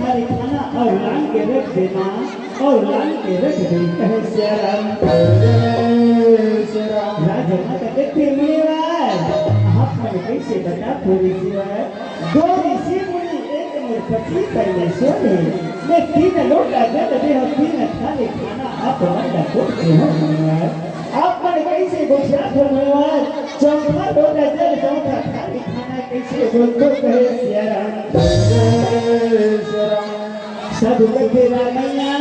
थाली खाना और लान के रख देना और लान के रख दे कहे श्याम राजमाता कहते मुनिवर आप मन कैसे बता थोड़ी सी बात दो ऋषि मुनि एक मोर पति पहले सोने मैं 3 लोटा जल दे और 3 थाली खाना आप मंडा कोटे हो मुनिवर आप मन कैसे गोछा हो मुनिवर चौथा लोटा जल चौथा थाली खाना कैसे बोलतो कहे श्याम साधु कहते रामैया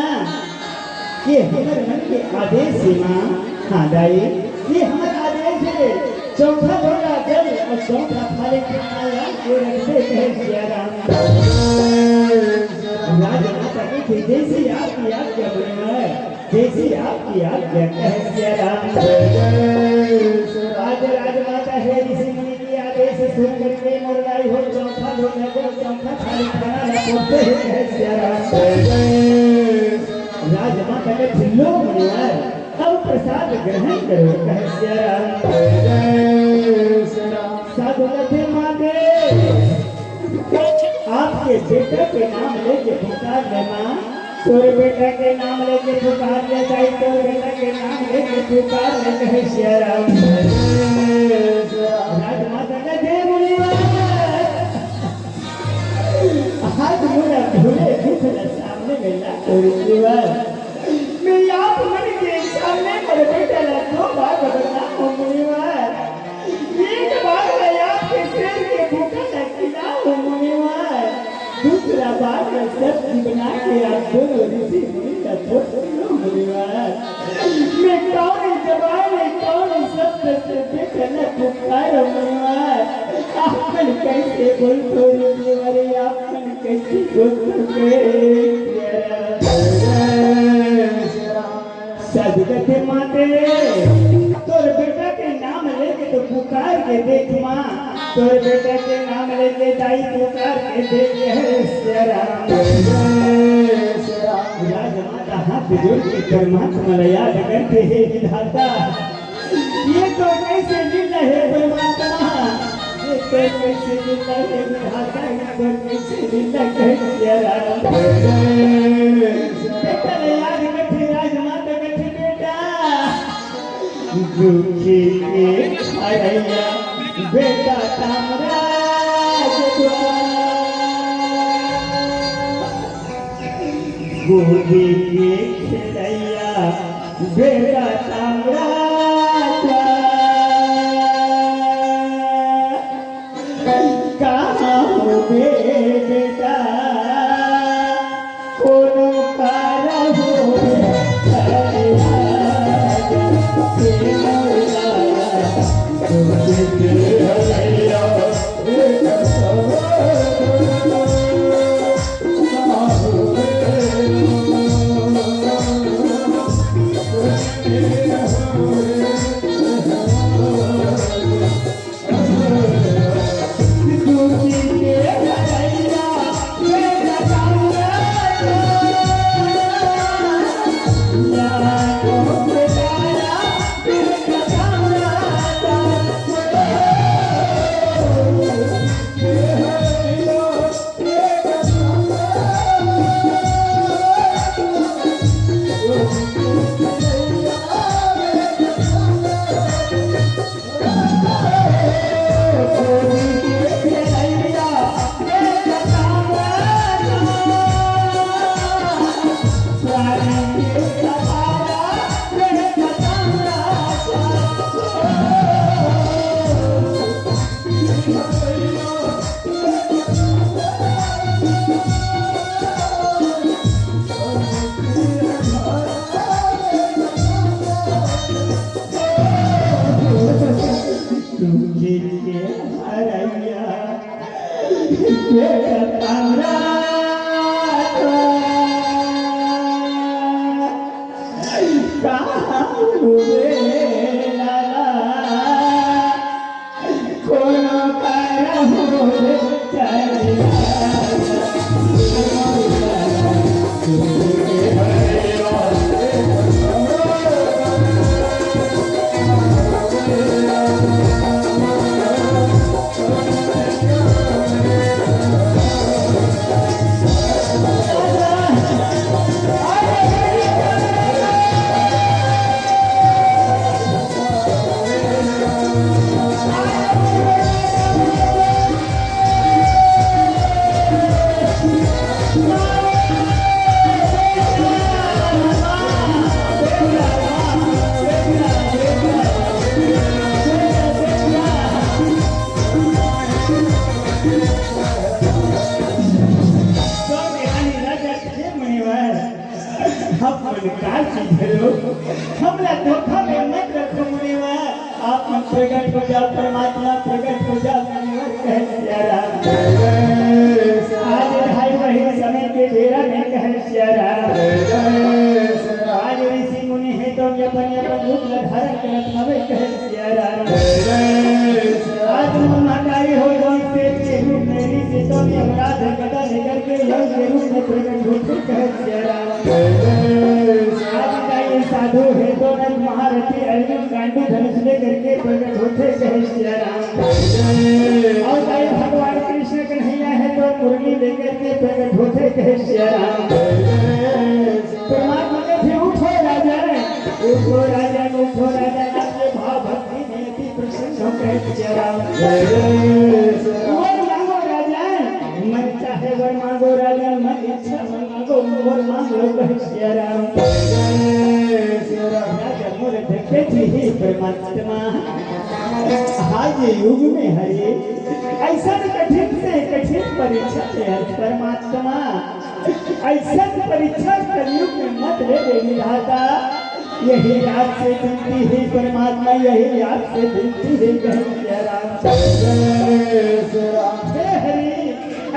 ये हमारे मन के आदेश है माँ हाँ दाई ये हमारा आदेश है चौथा लोटा जल और चौथा थाली खाना को रखते कहे श्याम राजमाता की जैसी आपकी आज्ञा है जैसी आपकी आज्ञा कहे श्याम आज राजमाता है ऋषि मुनि की आदेश सुन करके मुरलाई हो चौथा लोटा जल चौथा थाली खाना रखते कहे श्याम राजमाता के चिल्लो मुनिवर अब प्रसाद ग्रहण करो कहे श्याम साधु कहते माते आपके बेटा के नाम लेके पुकार लेना तोरे बेटा के नाम लेके पुकार ले जाई तोरे बेटा के नाम लेके पुकार ले कहे श्याम राजमाता कहते मुनिवर हाथ मुड़ा धुले दुख सामने मिला तोरे मुनिवर मेरी आप मन के सामने मेरे बेटा ला 2 बार बदलना हो मुनिवर एक बार मैं आपके सिर के भूखा लगना हो मुनिवर दूसरा बार मैं सब्जी बना के आप दोनों ऋषि मुनि का फोटो लो मुनिवर मैं कौन जवान कौन शब्द से देखना पुकारो मुनिवर आप मन कैसे बोलते मुनिवर आप मन कैसे बोलते साधु कहते माते तोर बेटा के नाम लेके तो पुकार के देख माँ तोर बेटा के नाम लेके दाई पुकार के देख श्याम राजमाता हाथ जोड़ के परमात्मा याद करते हैं विधाता ये तो कैसे लीला है परमात्मा ये तो कैसे लीला है विधाता ये तो कैसे लीला है श्याम बेटा याद करते राजमाता दुखी के खड़ैया बेटा तामराज गोदी के खड़ैया बेटा तामराज कहाँ हो बेटा कोनो कारा हो हमला धोखा में मत रखो मुनिवर, आप प्रकट हो जाओ, परमात्मा प्रकट हो जाओ मुनिवर कह सिया आज ढाई वही समय के बेरा में कह सिया आज ऋषि मुनि है तो अपन रूप धारण करत हवे कह सिया आज महाकारी हो गई से रूप में ऋषि तो अपराध गदा लेकर के योग रूप में प्रकट होते कह सिया साधु है तो नर महारथी अर्जुन गांडी धनुष लेकर के प्रकट होते कहे सिया राम और भाई भगवान कृष्ण कन्हैया है तो मुरली लेकर के प्रकट होते कहे सिया राम परमात्मा कहते उठो राजा, उठो राजा, उठो राजा, आपके भाव भक्ति में अति प्रसन्न हो कहे सिया राम वर मांगो राजा, मन चाहे वर मांगो राजा, मन इच्छा मांगो वर मांगो कहे सिया राम परमात्मा आज युग में हरे ऐसा कठिन से कठिन परीक्षा है परमात्मा, ऐसा परीक्षा कलयुग में मत ले विधाता, यही याद से विनती है परमात्मा, यही याद से विनती है हरे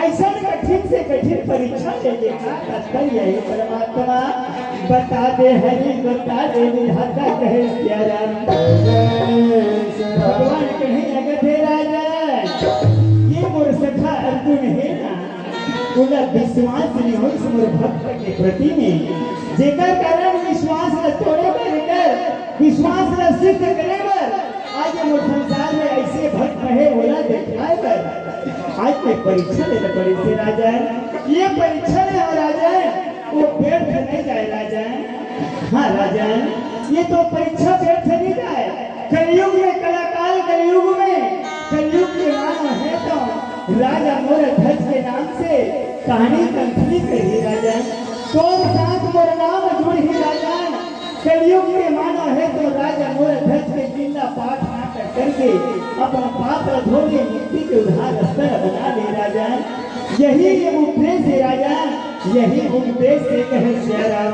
ऐसा कठिन से कठिन परीक्षा ले देखा तात्पर्य यही परमात्मा, बता दे हरि बता दे विधाता कहे सिया राम भगवान कहे अगधे राजा ये मोर सखा अर्जुन है ना पूरा विश्वास नहीं हो इस मोर भक्त के प्रति में, जेकर कारण विश्वास न तोड़े कर विश्वास न सिद्ध करे बर आज मोर संसार में ऐसे भक्त रहे होला दिखाए कर आज मैं परीक्षा ले पड़ी से राजा, ये परीक्षा ले राजा वो व्यर्थ नहीं जाए राजा, हाँ राजा ये तो परीक्षा व्यर्थ नहीं जाए, कलयुग में कलाकाल कलयुग में कलयुग के नाम है तो राजा मोर ध्वज के नाम से कहानी कंठनी करी राजा, तो साथ मोर नाम जुड़ ही राजा, कलयुग के मानो है तो राजा मोर ध्वज के जिंदा पाठ नाटक करके अपना पाप धोने मुक्ति के उधार स्तर बना ले राजा, यही ये उपदेश है राजा, यही उपदेश से कहे सिया राम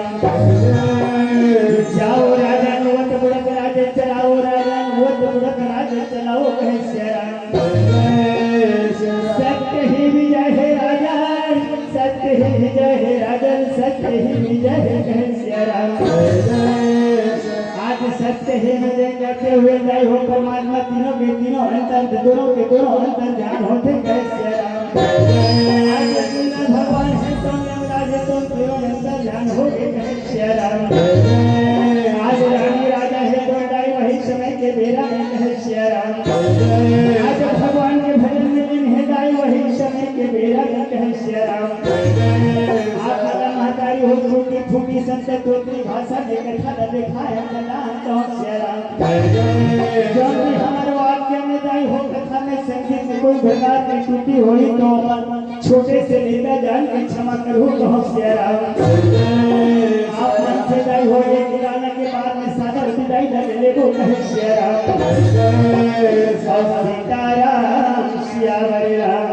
जाओ राजा नवत बुड़क राज चलाओ, राजा नवत बुड़क राज चलाओ कहे सिया राम सत्य ही विजय है राजा, सत्य ही विजय है राजा, सत्य ही विजय है कहे सिया राम आज सत्य ही विजय करते हुए जय हो परमात्मा, तीनों के तीनों अंतर दोनों के दोनों अंतर ध्यान होते कहे सिया राम भगवान है तो तीनों अंतर ध्यान हो कहे सिया राम आज रानी राजा है तो डाई वही समय के बेरा में कहे सिया राम आज भगवान के भजन में दिन है डाई वही समय के बेरा में कहे सिया राम आप महतारी हो फूटी फूटी संत तोतरी भाषा लेकर खड़ा देखा है तो सिया राम जो भी हमारे वाक्य में दाई हो कथा में संगीत में कोई प्रकार की टूटी हुई तो छोटे से लेकर जान के क्षमा करो तो सिया राम आप मन से दाई हो ये गिराने के बाद में सादर विदाई ले को कहे सिया राम सीताराम सियावर राम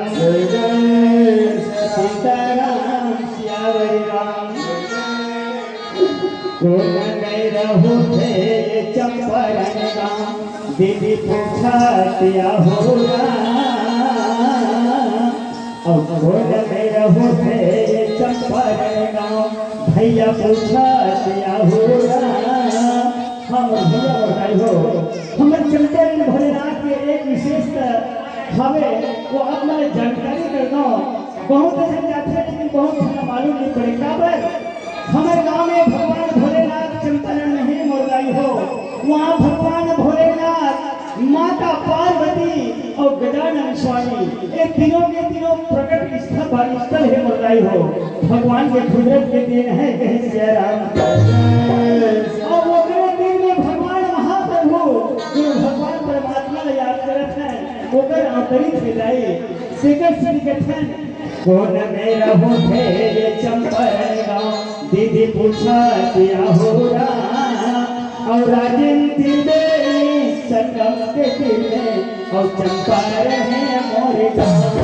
सीताराम सियावर राम कौन गए रहो थे चंपारण गाँव दीदी पूछा दिया हो और कौन गए रहो थे चंपारण गाँव भैया पूछा दिया हो हम भैया बताई हो हमारे चंपारण भोलेनाथ के एक विशेषता हमें वो अब मैंने जानकारी करना बहुत जन जाते हैं लेकिन बहुत हमें मालूम नहीं पड़ेगा पर हमारे गांव में भगवान भोलेनाथ चंपारण नहीं मोरलाई हो, वहाँ भगवान भोलेनाथ माता पार्वती और गजानन स्वामी ये तीनों के तीनों प्रकट स्थल है मोरलाई हो, भगवान के कुदरत के दिन है कहे सिया राम और वो दिन में भगवान महाप्रभु जो भगवान परमात्मा याद करत है वो कर आंतरिक हृदय सेकर श्री गठन कौन मेरा हो थे ये चंपारण गाँव दीदी पूछा दिया हो और राजन संगम के दिल में और चंपारण है मोरे गाँव